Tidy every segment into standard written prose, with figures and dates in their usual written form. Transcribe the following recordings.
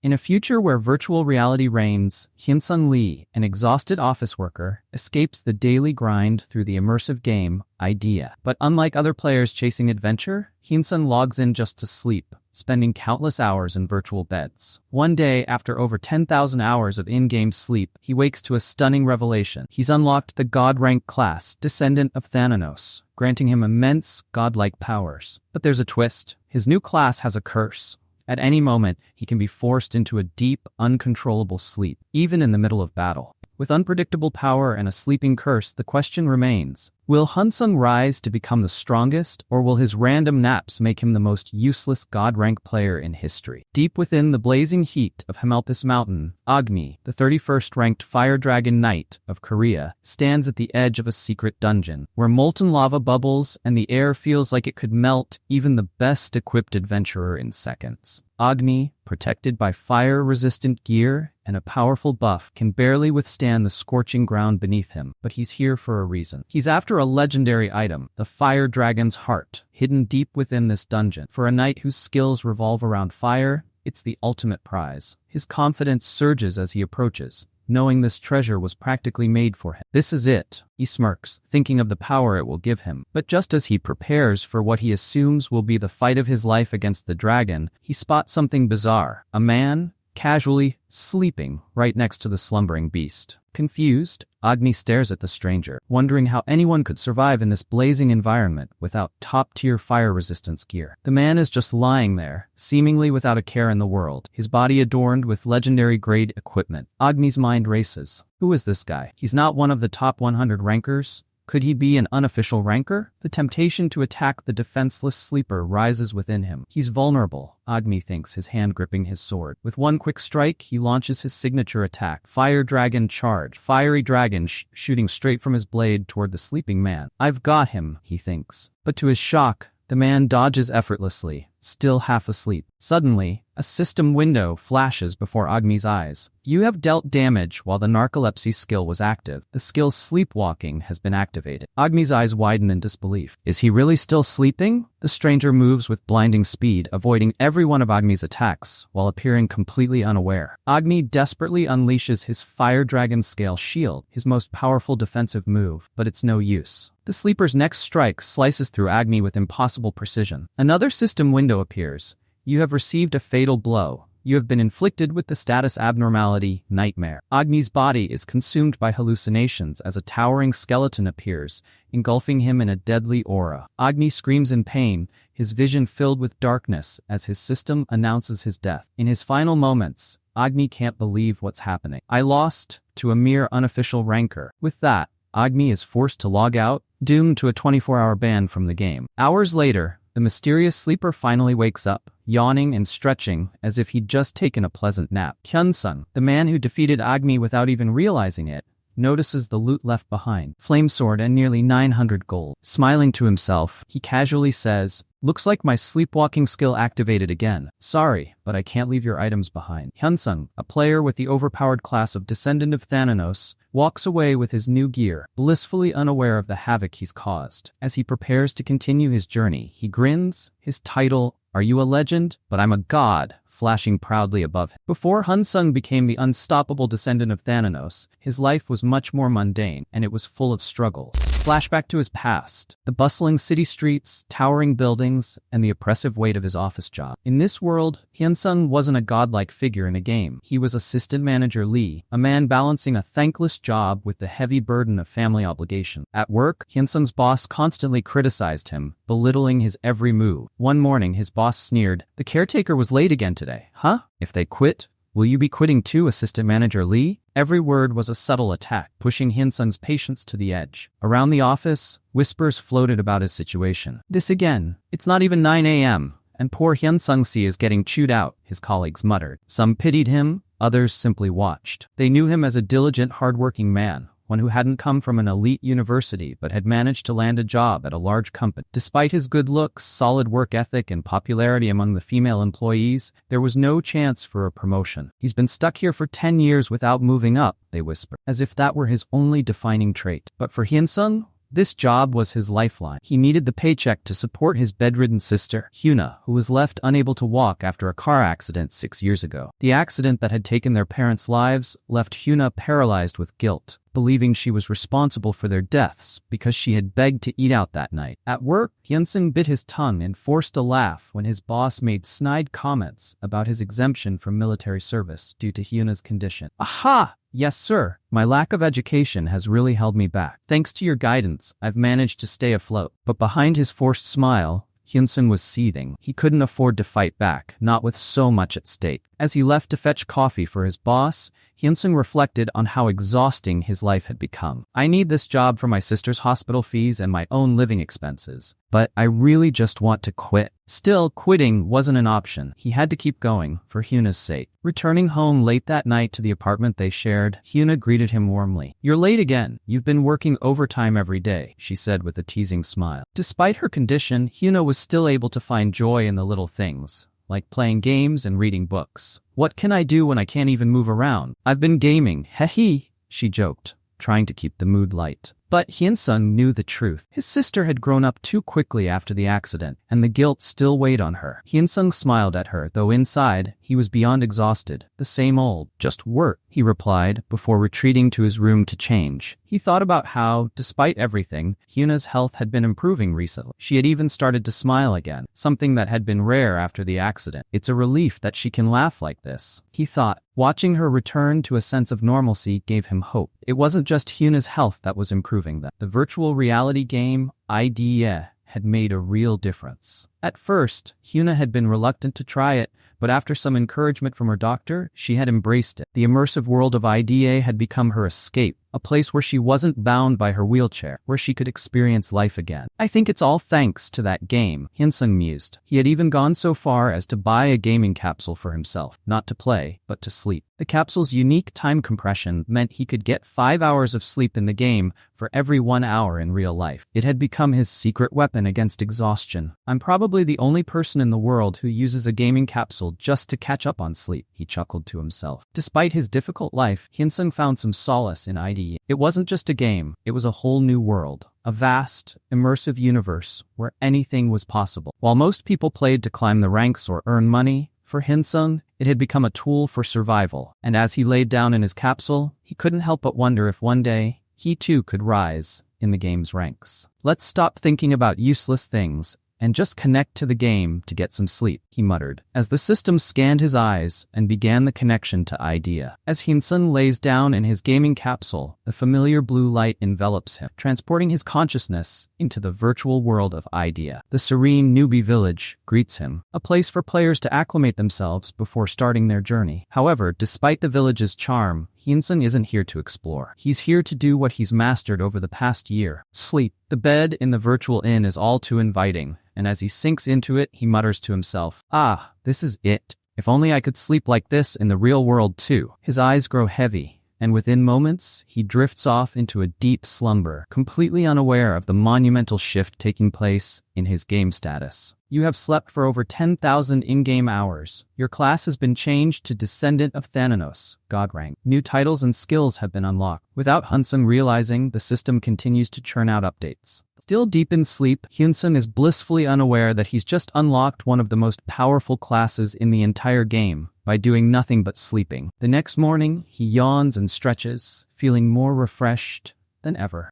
In a future where virtual reality reigns, Hyun-sung Lee, an exhausted office worker, escapes the daily grind through the immersive game, Idea. But unlike other players chasing adventure, Hyun-sung logs in just to sleep, spending countless hours in virtual beds. One day, after over 10,000 hours of in-game sleep, he wakes to a stunning revelation. He's unlocked the God-rank class, Descendant of Thanatos, granting him immense, godlike powers. But there's a twist. His new class has a curse. At any moment, he can be forced into a deep, uncontrollable sleep, even in the middle of battle. With unpredictable power and a sleeping curse, the question remains, will Hyun-sung rise to become the strongest, or will his random naps make him the most useless God-rank player in history? Deep within the blazing heat of Himalpas Mountain, Agni, the 31st ranked Fire Dragon Knight of Korea, stands at the edge of a secret dungeon, where molten lava bubbles and the air feels like it could melt even the best-equipped adventurer in seconds. Agni, protected by fire-resistant gear and a powerful buff, can barely withstand the scorching ground beneath him, but he's here for a reason. He's after a legendary item, the Fire Dragon's Heart, hidden deep within this dungeon. For a knight whose skills revolve around fire, it's the ultimate prize. His confidence surges as he approaches, knowing this treasure was practically made for him. This is it, he smirks, thinking of the power it will give him. But just as he prepares for what he assumes will be the fight of his life against the dragon, he spots something bizarre. A man, casually sleeping right next to the slumbering beast. Confused, Agni stares at the stranger, wondering how anyone could survive in this blazing environment without top-tier fire resistance gear. The man is just lying there, seemingly without a care in the world, his body adorned with legendary-grade equipment. Agni's mind races. Who is this guy? He's not one of the top 100 rankers. Could he be an unofficial ranker? The temptation to attack the defenseless sleeper rises within him. He's vulnerable, Agni thinks, his hand gripping his sword. With one quick strike, he launches his signature attack, Fire Dragon Charge. Fiery dragon shooting straight from his blade toward the sleeping man. I've got him, he thinks. But to his shock, the man dodges effortlessly, still half asleep. Suddenly, a system window flashes before Agni's eyes. You have dealt damage while the narcolepsy skill was active. The skill Sleepwalking has been activated. Agni's eyes widen in disbelief. Is he really still sleeping? The stranger moves with blinding speed, avoiding every one of Agni's attacks, while appearing completely unaware. Agni desperately unleashes his Fire Dragon Scale Shield, his most powerful defensive move, but it's no use. The sleeper's next strike slices through Agni with impossible precision. Another system window appears. You have received a fatal blow. You have been inflicted with the status abnormality, Nightmare. Agni's body is consumed by hallucinations as a towering skeleton appears, engulfing him in a deadly aura. Agni screams in pain, his vision filled with darkness as his system announces his death. In his final moments, Agni can't believe what's happening. I lost to a mere unofficial ranker. With that, Agni is forced to log out, doomed to a 24-hour ban from the game. Hours later, the mysterious sleeper finally wakes up, yawning and stretching as if he'd just taken a pleasant nap. Hyun-sung, the man who defeated Agni without even realizing it, notices the loot left behind, flamesword and nearly 900 gold. Smiling to himself, he casually says, "Looks like my sleepwalking skill activated again. Sorry, but I can't leave your items behind." Hyun-sung, a player with the overpowered class of Descendant of Thanatos, walks away with his new gear, blissfully unaware of the havoc he's caused. As he prepares to continue his journey, he grins, his title, "Are you a legend? But I'm a god," flashing proudly above him. Before Hyun-sung became the unstoppable Descendant of Thanatos, his life was much more mundane, and it was full of struggles. Flashback to his past, the bustling city streets, towering buildings, and the oppressive weight of his office job. In this world, Hyun-sung wasn't a godlike figure in a game. He was assistant manager Lee, a man balancing a thankless job with the heavy burden of family obligation. At work, Hyun-sung's boss constantly criticized him, belittling his every move. One morning, his boss sneered, "The caretaker was late again today." "Huh? If they quit, will you be quitting too, assistant manager Lee?" Every word was a subtle attack, pushing Hyun-sung's patience to the edge. Around the office, whispers floated about his situation. "This again. It's not even 9 a.m., and poor Hyun-sung-si is getting chewed out," his colleagues muttered. Some pitied him, others simply watched. They knew him as a diligent, hard-working man, one who hadn't come from an elite university but had managed to land a job at a large company. Despite his good looks, solid work ethic, and popularity among the female employees, there was no chance for a promotion. "He's been stuck here for 10 years without moving up," they whispered, as if that were his only defining trait. But for Hyun-sung, This job was his lifeline. He needed the paycheck to support his bedridden sister, Hyuna, who was left unable to walk after a car accident 6 years ago. The accident that had taken their parents' lives left Hyuna paralyzed with guilt, believing she was responsible for their deaths because she had begged to eat out that night. At work, Hyunsung bit his tongue and forced a laugh when his boss made snide comments about his exemption from military service due to Hyuna's condition. Aha! Yes, sir. My lack of education has really held me back. Thanks to your guidance, I've managed to stay afloat. But behind his forced smile, Hyunsung was seething. He couldn't afford to fight back, not with so much at stake. As he left to fetch coffee for his boss, Hyunsung reflected on how exhausting his life had become. I need this job for my sister's hospital fees and my own living expenses, but I really just want to quit. Still, quitting wasn't an option. He had to keep going, for Hyuna's sake. Returning home late that night to the apartment they shared, Hyuna greeted him warmly. You're late again. You've been working overtime every day, she said with a teasing smile. Despite her condition, Hyuna was still able to find joy in the little things, like playing games and reading books. What can I do when I can't even move around? I've been gaming, heh, she joked, trying to keep the mood light. But Hyunsung knew the truth. His sister had grown up too quickly after the accident, and the guilt still weighed on her. Hyunsung smiled at her, though inside, he was beyond exhausted. The same old, just work, he replied, before retreating to his room to change. He thought about how, despite everything, Hyuna's health had been improving recently. She had even started to smile again, something that had been rare after the accident. It's a relief that she can laugh like this, he thought. Watching her return to a sense of normalcy gave him hope. It wasn't just Hyuna's health that was improving. The virtual reality game, idea, had made a real difference. At first, Hyuna had been reluctant to try it, but after some encouragement from her doctor, she had embraced it. The immersive world of IDA had become her escape, a place where she wasn't bound by her wheelchair, where she could experience life again. I think it's all thanks to that game, Hyunsung mused. He had even gone so far as to buy a gaming capsule for himself, not to play, but to sleep. The capsule's unique time compression meant he could get 5 hours of sleep in the game for every 1 hour in real life. It had become his secret weapon against exhaustion. I'm probably the only person in the world who uses a gaming capsule just to catch up on sleep, he chuckled to himself. Despite his difficult life, Hyunsung found some solace in IDE. It wasn't just a game, it was a whole new world. A vast, immersive universe where anything was possible. While most people played to climb the ranks or earn money, for Hyunsung, it had become a tool for survival. And as he laid down in his capsule, he couldn't help but wonder if one day, he too could rise in the game's ranks. Let's stop thinking about useless things and just connect to the game to get some sleep, he muttered, as the system scanned his eyes and began the connection to idea. As Hyunsung lays down in his gaming capsule, the familiar blue light envelops him, transporting his consciousness into the virtual world of idea. The serene newbie village greets him, a place for players to acclimate themselves before starting their journey. However, despite the village's charm, Hyunsung isn't here to explore. He's here to do what he's mastered over the past year: sleep. The bed in the virtual inn is all too inviting, and as he sinks into it, he mutters to himself, "Ah, this is it. If only I could sleep like this in the real world too." His eyes grow heavy, and within moments, he drifts off into a deep slumber, completely unaware of the monumental shift taking place in his game status. You have slept for over 10,000 in-game hours. Your class has been changed to Descendant of Thanatos, God rank. New titles and skills have been unlocked. Without Hyunsung realizing, the system continues to churn out updates. Still deep in sleep, Hyunsung is blissfully unaware that he's just unlocked one of the most powerful classes in the entire game by doing nothing but sleeping. The next morning, he yawns and stretches, feeling more refreshed than ever.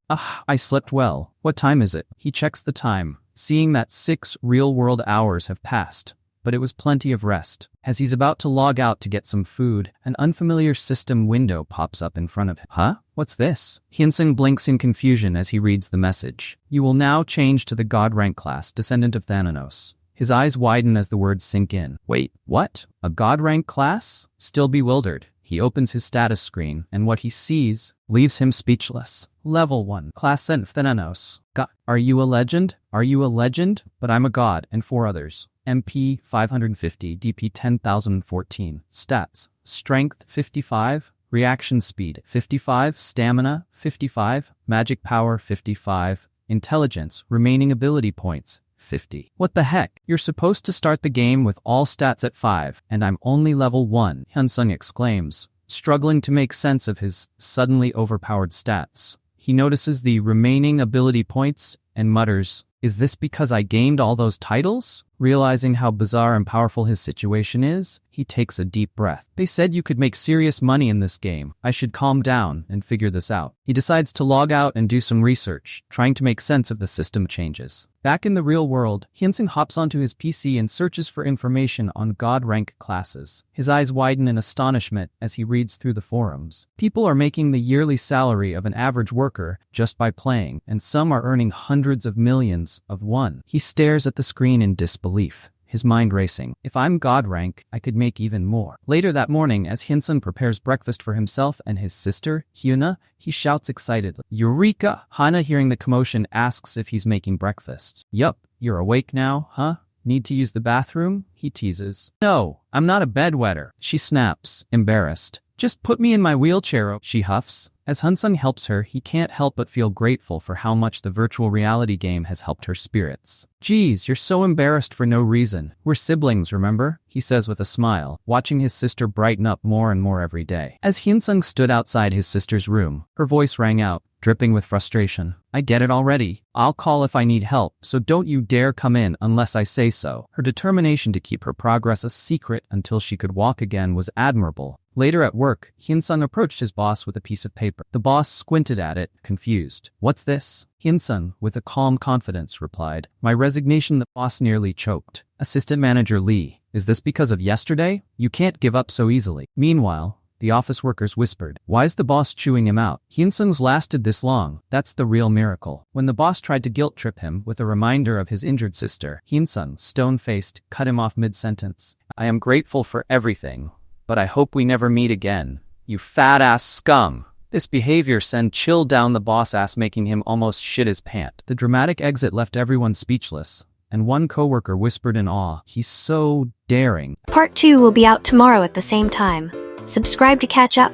I slept well. What time is it? He checks the time, seeing that 6 real-world hours have passed, but it was plenty of rest. As he's about to log out to get some food, an unfamiliar system window pops up in front of him. Huh? What's this? Hyunsung blinks in confusion as he reads the message. You will now change to the God rank class, Descendant of Thanatos. His eyes widen as the words sink in. Wait, what? A God rank class? Still bewildered, he opens his status screen, and what he sees leaves him speechless. Level 1. Class of Thanatos. God. Are you a legend? Are you a legend? But I'm a god, and 4 others. MP 550, DP 10,014. Stats: Strength 55, Reaction Speed 55, Stamina 55, Magic Power 55, Intelligence, remaining ability points 50. What the heck? You're supposed to start the game with all stats at 5, and I'm only level 1, Hyunsung exclaims, struggling to make sense of his suddenly overpowered stats. He notices the remaining ability points and mutters, "Is this because I gained all those titles?" Realizing how bizarre and powerful his situation is, he takes a deep breath. They said you could make serious money in this game. I should calm down and figure this out. He decides to log out and do some research, trying to make sense of the system changes. Back in the real world, Hyunsung hops onto his PC and searches for information on God rank classes. His eyes widen in astonishment as he reads through the forums. People are making the yearly salary of an average worker just by playing, and some are earning hundreds of millions of won. He stares at the screen in disbelief, his mind racing. If I'm God rank, I could make even more. Later that morning, as Hyunsung prepares breakfast for himself and his sister, Hyuna, he shouts excitedly, "Eureka!" Hana, hearing the commotion, asks if he's making breakfast. "Yup, you're awake now, huh? Need to use the bathroom?" he teases. "No, I'm not a bedwetter," she snaps, embarrassed. "Just put me in my wheelchair," she huffs. As Hyunsung helps her, he can't help but feel grateful for how much the virtual reality game has helped her spirits. "Geez, you're so embarrassed for no reason. We're siblings, remember?" he says with a smile, watching his sister brighten up more and more every day. As Hyunsung stood outside his sister's room, her voice rang out, dripping with frustration. "I get it already. I'll call if I need help, so don't you dare come in unless I say so." Her determination to keep her progress a secret until she could walk again was admirable. Later at work, Hyunsung approached his boss with a piece of paper. The boss squinted at it, confused. "What's this?" Hyunsung, with a calm confidence, replied, "My resignation." The boss nearly choked. "Assistant Manager Lee, is this because of yesterday? You can't give up so easily." Meanwhile, the office workers whispered, "Why's the boss chewing him out? Hyunsung's lasted this long. That's the real miracle." When the boss tried to guilt trip him with a reminder of his injured sister, Hyunsung, stone-faced, cut him off mid-sentence. "I am grateful for everything, but I hope we never meet again. You fat-ass scum." This behavior sent chill down the boss ass, making him almost shit his pant. The dramatic exit left everyone speechless, and one coworker whispered in awe, "He's so daring." Part 2 will be out tomorrow at the same time. Subscribe to catch up.